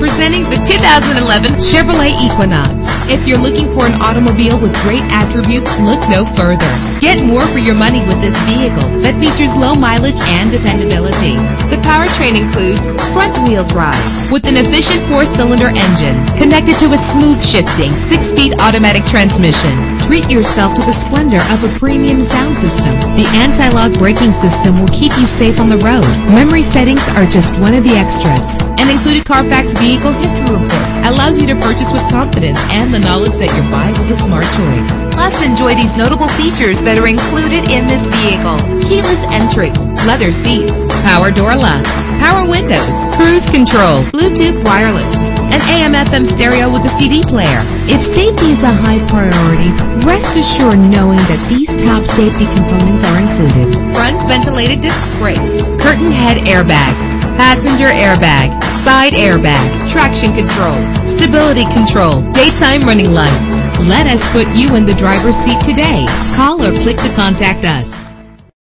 Presenting the 2011 Chevrolet Equinox. If you're looking for an automobile with great attributes, look no further. Get more for your money with this vehicle that features low mileage and dependability. The powertrain includes front-wheel drive with an efficient 4-cylinder engine connected to a smooth shifting 6-speed automatic transmission. Treat yourself to the splendor of a premium sound system. The anti-lock braking system will keep you safe on the road. Memory settings are just one of the extras. An included Carfax Vehicle History Report allows you to purchase with confidence and the knowledge that your buy was a smart choice. Plus, enjoy these notable features that are included in this vehicle: keyless entry, leather seats, power door locks, power windows, cruise control, Bluetooth wireless, an AM/FM stereo with a CD player. If safety is a high priority, rest assured knowing that these top safety components are included: front ventilated disc brakes, curtain head airbags, passenger airbag, side airbag, traction control, stability control, daytime running lights. Let us put you in the driver's seat today. Call or click to contact us.